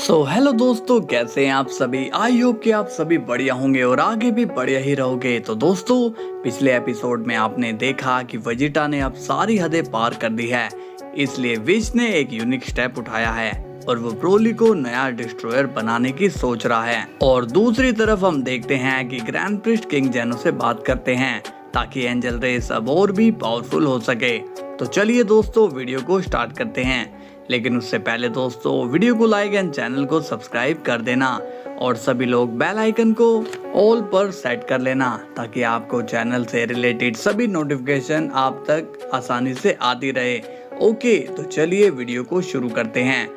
Hello दोस्तों, कैसे हैं आप सभी। आई होप कि आप सभी बढ़िया होंगे और आगे भी बढ़िया ही रहोगे। तो दोस्तों, पिछले एपिसोड में आपने देखा कि वेजिटा ने अब सारी हदें पार कर दी है, इसलिए विश ने एक यूनिक स्टेप उठाया है और वो ब्रोली को नया डिस्ट्रॉयर बनाने की सोच रहा है। और दूसरी तरफ हम देखते हैं कि ग्रैंड प्रिस्ट किंग जेनो से बात करते हैं ताकि एंजल रेस अब और भी पावरफुल हो सके। तो चलिए दोस्तों, वीडियो को स्टार्ट करते हैं। लेकिन उससे पहले दोस्तों, वीडियो को लाइक एंड चैनल को सब्सक्राइब कर देना और सभी लोग बेल आइकन को ऑल पर सेट कर लेना ताकि आपको चैनल से रिलेटेड सभी नोटिफिकेशन आप तक आसानी से आती रहे। ओके, तो चलिए वीडियो को शुरू करते हैं।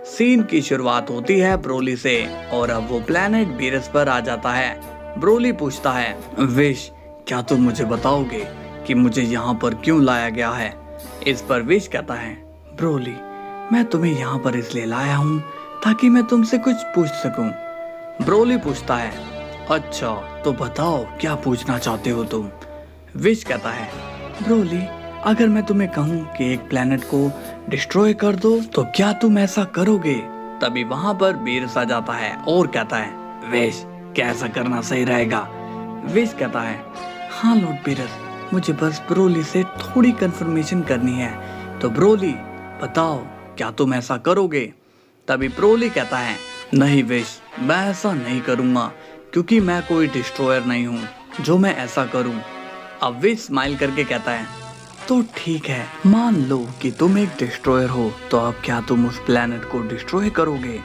सीन की शुरुआत होती है ब्रोली से और अब वो प्लेनेट बीरस पर आ जाता है। ब्रोली पूछता है, विश, क्या तुम मुझे बताओगे कि मुझे यहाँ पर क्यों लाया गया है। इस पर विश कहता है, ब्रोली, मैं तुम्हें यहाँ पर इसलिए लाया हूँ ताकि मैं तुमसे कुछ पूछ सकूं। ब्रोली पूछता है, अच्छा तो बताओ क्या पूछना चाहते हो तुम। विश कहता है, ब्रोली, अगर मैं तुम्हें कहूँ कि एक प्लेनेट को डिस्ट्रॉय कर दो तो क्या तुम ऐसा करोगे। तभी वहाँ पर बीरस आ जाता है और कहता है, विश, क्या ऐसा करना सही रहेगा। विश कहता है, हाँ लॉर्ड बीरस, मुझे बस ब्रोली से थोड़ी कंफर्मेशन करनी है, तो ब्रोली बताओ क्या तुम ऐसा करोगे। तभी ब्रोली कहता है, नहीं विश, मैं ऐसा नहीं करूंगा क्योंकि मैं कोई डिस्ट्रॉयर नहीं हूँ जो मैं ऐसा करूं। अब विश स्माइल करके कहता है, तो ठीक है, मान लो कि तुम एक डिस्ट्रॉयर हो, तो अब क्या तुम उस प्लेनेट को डिस्ट्रॉय करोगे।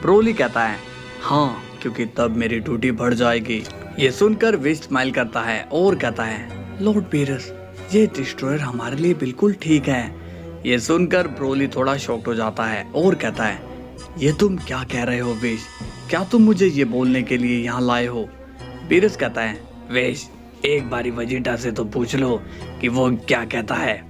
ब्रोली कहता है, हाँ, क्योंकि तब मेरी ड्यूटी बढ़ जाएगी। ये सुनकर विश स्माइल करता है और कहता है, लॉर्ड बीरस, ये डिस्ट्रॉयर हमारे लिए बिल्कुल ठीक है। ये सुनकर ब्रोली थोड़ा शॉक्ड हो जाता है और कहता है, ये तुम क्या कह रहे हो विश, क्या तुम मुझे ये बोलने के लिए यहाँ लाए हो। बीरस कहता है, विश, एक बारी वेजिटा से तो पूछ लो कि वो क्या कहता है।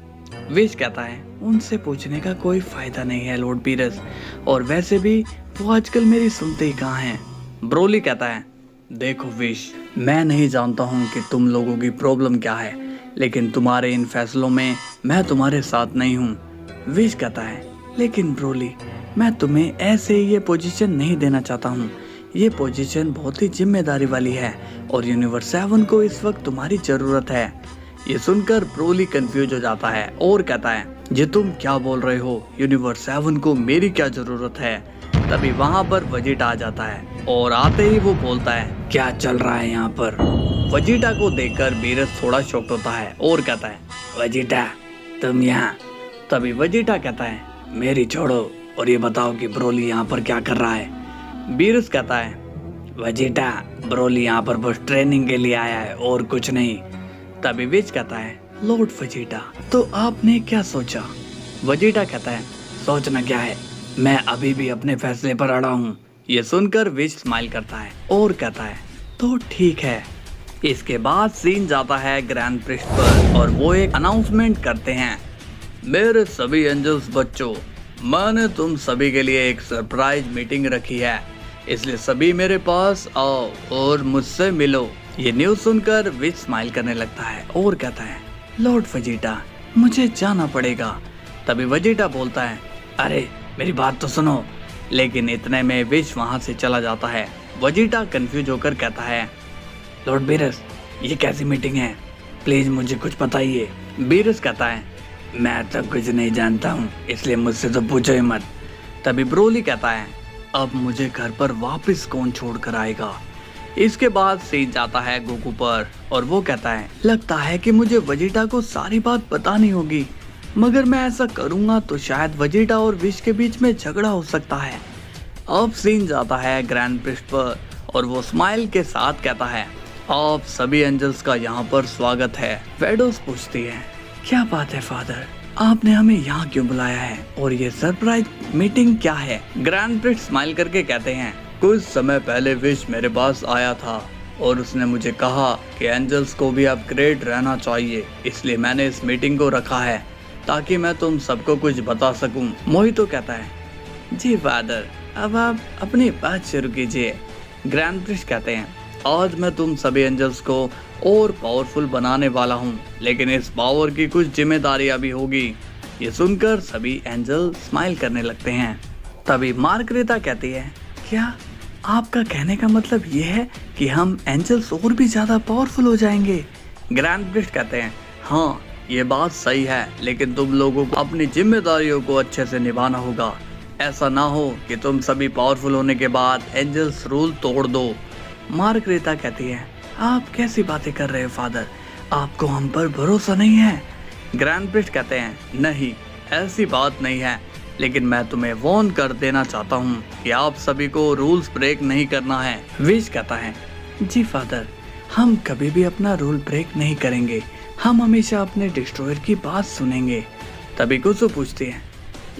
विश कहता है, उनसे पूछने का कोई फायदा नहीं है लॉर्ड बीरस, और वैसे भी वो आजकल मेरी सुनते ही कहाँ हैं। ब्रोली कहता है, देखो विश, मैं नहीं जानता हूँ कि तुम लोगों की प्रॉब्लम क्या है, लेकिन तुम्हारे इन फैसलों में मैं तुम्हारे साथ नहीं हूँ। विश कहता है, लेकिन ब्रोली, मैं तुम्हें ऐसे ही ये पोजीशन नहीं देना चाहता हूँ। ये पोजीशन बहुत ही जिम्मेदारी वाली है और यूनिवर्स 7 को इस वक्त तुम्हारी जरूरत है। ये सुनकर ब्रोली कंफ्यूज हो जाता है और कहता है, ये तुम क्या बोल रहे हो, यूनिवर्स 7 को मेरी क्या जरूरत है। तभी वहाँ पर वेजिटा आ जाता है और आते ही वो बोलता है, क्या चल रहा है यहाँ पर। वेजिटा को देखकर बीरस थोड़ा शॉक्ड होता है और कहता है, वेजिटा, तुम यहाँ। तभी वेजिटा कहता है, मेरी छोड़ो और ये बताओ कि ब्रोली यहाँ पर क्या कर रहा है। बीरस कहता है, वेजिटा, ब्रोली यहाँ पर बस ट्रेनिंग के लिए आया है और कुछ नहीं। तभी विश कहता है, लॉर्ड वेजिटा, तो आपने क्या सोचा। वेजिटा कहता है, सोचना क्या है, मैं अभी भी अपने फैसले पर अड़ा हूँ। ये सुनकर विश स्माइल करता है और कहता है, तो ठीक है। इसके बाद सीन जाता है ग्रैंड प्रिस्ट पर और वो एक अनाउंसमेंट करते हैं, मेरे सभी एंजल्स बच्चों, मैंने तुम सभी के लिए एक सरप्राइज मीटिंग रखी है, इसलिए सभी मेरे पास आओ और मुझसे मिलो। ये न्यूज़ सुनकर विश स्माइल करने लगता है और कहता है, लॉर्ड वेजिटा, मुझे जाना पड़ेगा। तभी वेजिटा बोलता है, अरे मेरी बात तो सुनो। लेकिन इतने में विश वहाँ से चला जाता है। वेजिटा कंफ्यूज होकर कहता है, लॉर्ड बीरस, ये कैसी मीटिंग है, प्लीज मुझे कुछ बताइए। बीरस कहता है, मैं तो कुछ नहीं जानता हूँ, इसलिए मुझसे तो पूछो ही मत। तभी ब्रोली कहता है, अब मुझे घर पर वापस कौन छोड़ कर आएगा। इसके बाद सीन जाता है गोकू पर और वो कहता है, लगता है कि मुझे वेजिटा को सारी बात बतानी होगी, मगर मैं ऐसा करूंगा तो शायद वेजिटा और विश के बीच में झगड़ा हो सकता है। अब सीन जाता है ग्रैंड प्रिस्ट पर और वो स्माइल के साथ कहता है, आप सभी एंजल्स का यहाँ पर स्वागत है। वेडोस पूछती है, क्या बात है फादर, आपने हमें यहाँ क्यों बुलाया है और ये सरप्राइज मीटिंग क्या है। ग्रैंड प्रिस्ट स्माइल करके कहते हैं, कुछ समय पहले विश मेरे पास आया था और उसने मुझे कहा कि एंजल्स को भी अपग्रेड रहना चाहिए, इसलिए मैंने इस मीटिंग को रखा है ताकि मैं तुम सबको कुछ बता सकूं। मोहितो कहता है, जी फादर, अब आप अपनी बात शुरू कीजिए। ग्रैंड प्रिस्ट कहते हैं, आज मैं तुम सभी एंजल्स को और पावरफुल बनाने वाला हूँ, लेकिन इस पावर की कुछ जिम्मेदारियां भी होगी। ये सुनकर सभी एंजल स्माइल करने लगते हैं। तभी मार्गरेता कहती है, क्या आपका कहने का मतलब ये है कि हम एंजल्स और भी ज्यादा पावरफुल हो जाएंगे? ग्रैंड प्रिस्ट कहते हैं, हाँ ये बात सही है, लेकिन तुम लोगों को अपनी जिम्मेदारियों को अच्छे से निभाना होगा। ऐसा ना हो कि तुम सभी पावरफुल होने के बाद एंजल्स रूल तोड़ दो। मार्गरेटा कहती है, आप कैसी बातें कर रहे हो फादर, आपको हम पर भरोसा नहीं है? ग्रैंड प्रिस्ट कहते हैं, नहीं ऐसी बात नहीं है, लेकिन मैं तुम्हें वार्न कर देना चाहता हूँ कि आप सभी को रूल्स ब्रेक नहीं करना है। विश कहता है, जी फादर, हम कभी भी अपना रूल ब्रेक नहीं करेंगे, हम हमेशा अपने डिस्ट्रॉयर की बात सुनेंगे। तभी कुछ पूछती है,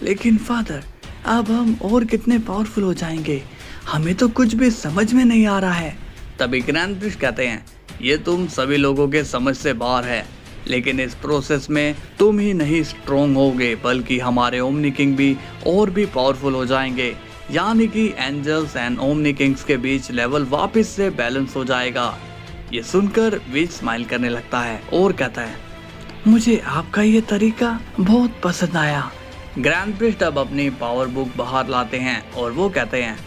लेकिन फादर अब हम और कितने पावरफुल हो जाएंगे, हमें तो कुछ भी समझ में नहीं आ रहा है। तभी ग्रैंड प्रिस्ट कहते हैं, ये तुम सभी लोगों के समझ से बाहर है, लेकिन इस प्रोसेस में तुम ही नहीं स्ट्रोंग होगे, बल्कि हमारे ओमनी किंग भी और भी पावरफुल हो जाएंगे, यानी कि एंजल्स एंड ओमनी किंग्स के बीच लेवल वापस से बैलेंस हो जाएगा। ये सुनकर विच स्माइल करने लगता है और कहता है, मुझे आपका ये तरीका बहुत पसंद आया। ग्रैंड प्रिस्ट अब अपनी पावर बुक बाहर लाते हैं और वो कहते हैं,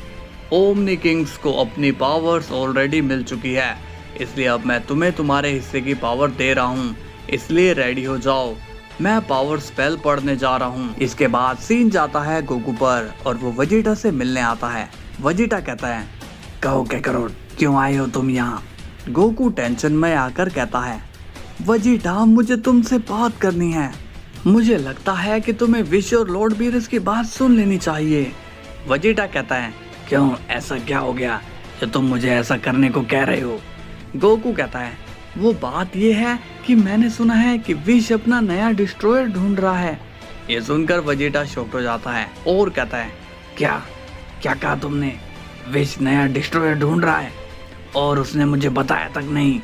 ओमनी किंग्स को अपनी पावर्स ऑलरेडी मिल चुकी है, इसलिए अब मैं तुम्हें तुम्हारे हिस्से की पावर दे रहा हूँ, इसलिए रेडी हो जाओ, मैं पावर स्पेल पढ़ने जा रहा हूँ। इसके बाद सीन जाता है गोकू पर और वो वेजिटा से मिलने आता है। वेजिटा कहता है, कहो काकारोट, क्यों आए हो तुम यहाँ? गोकू टेंशन में आकर कहता है, वेजिटा मुझे तुमसे बात करनी है, मुझे लगता है कि तुम्हें विश और लॉर्ड बीरस की बात सुन लेनी चाहिए। वेजिटा कहता है, क्यों, ऐसा क्या हो गया जो तुम मुझे ऐसा करने को कह रहे हो? गोकू कहता है, वो बात ये है कि मैंने सुना है कि विश अपना नया डिस्ट्रॉयर ढूंढ रहा है। ये सुनकर वेजिटा शॉक्ड हो जाता है और कहता है, क्या क्या कहा तुमने? विश नया डिस्ट्रॉयर ढूंढ रहा है और उसने मुझे बताया तक नहीं?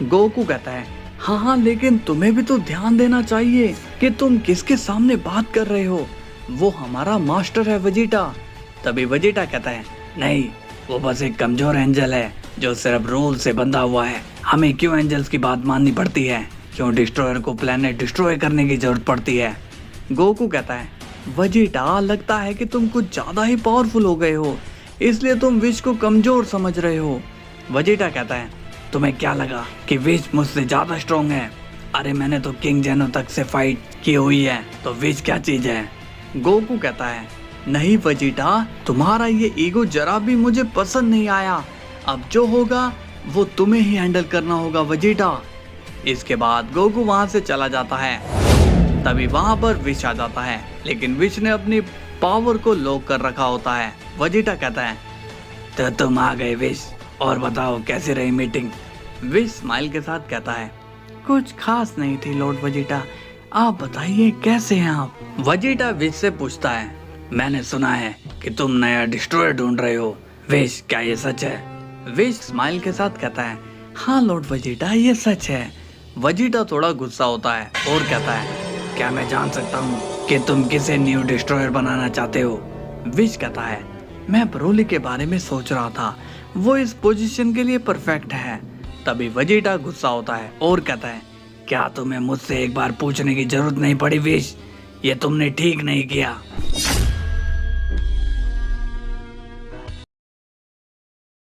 गोकू कहता है, हाँ, लेकिन तुम्हें भी तो ध्यान देना चाहिए कि तुम किसके सामने बात कर रहे हो, वो हमारा मास्टर है वेजिटा। तभी वेजिटा कहता है, नहीं, वो बस एक कमजोर एंजल है जो सिर्फ रूल से बंधा हुआ है, हमें क्यों एंजल्स की बात माननी पड़ती है, क्यों डिस्ट्रॉयर को प्लेनेट डिस्ट्रॉय करने की जरूरत पड़ती है? गोकू कहता है, वेजिटा लगता है कि तुम कुछ ज्यादा ही पावरफुल हो गए हो, इसलिए तुम विश को कमजोर समझ रहे हो। वेजिटा कहता है, तुम्हें क्या लगा कि विश मुझसे ज्यादा स्ट्रॉन्ग है? अरे मैंने तो किंग जेनो तक से फाइट की हुई है, तो विश क्या चीज है? गोकू कहता है, नहीं वेजिटा, तुम्हारा ये ईगो जरा भी मुझे पसंद नहीं आया, अब जो होगा वो तुम्हें ही हैंडल करना होगा वेजिटा। इसके बाद गोकू वहां से चला जाता है। तभी वहां पर विश आ जाता है, लेकिन विश ने अपनी पावर को लॉक कर रखा होता है। वेजिटा कहता है, तो तुम आ गए विश, और बताओ कैसी रही मीटिंग? विश स्माइल के साथ कहता है, कुछ खास नहीं थी लॉर्ड वेजिटा, आप बताइए कैसे हैं आप? वेजिटा विश से पूछता है, मैंने सुना है कि तुम नया डिस्ट्रॉयर ढूंढ रहे हो, विश क्या ये सच है? विश स्माइल के साथ कहता है, हाँ लॉर्ड वेजिटा, ये सच है। वेजिटा थोड़ा गुस्सा होता है और कहता है, क्या मैं जान सकता हूँ कि तुम किसे न्यू डिस्ट्रॉयर बनाना चाहते हो? विश कहता है, मैं ब्रोली के बारे में सोच रहा था, वो इस पोजीशन के लिए परफेक्ट है। तभी वेजिटा गुस्सा होता है और कहता है, क्या तुम्हें मुझसे एक बार पूछने की जरूरत नहीं पड़ी विश? ये तुमने ठीक नहीं किया।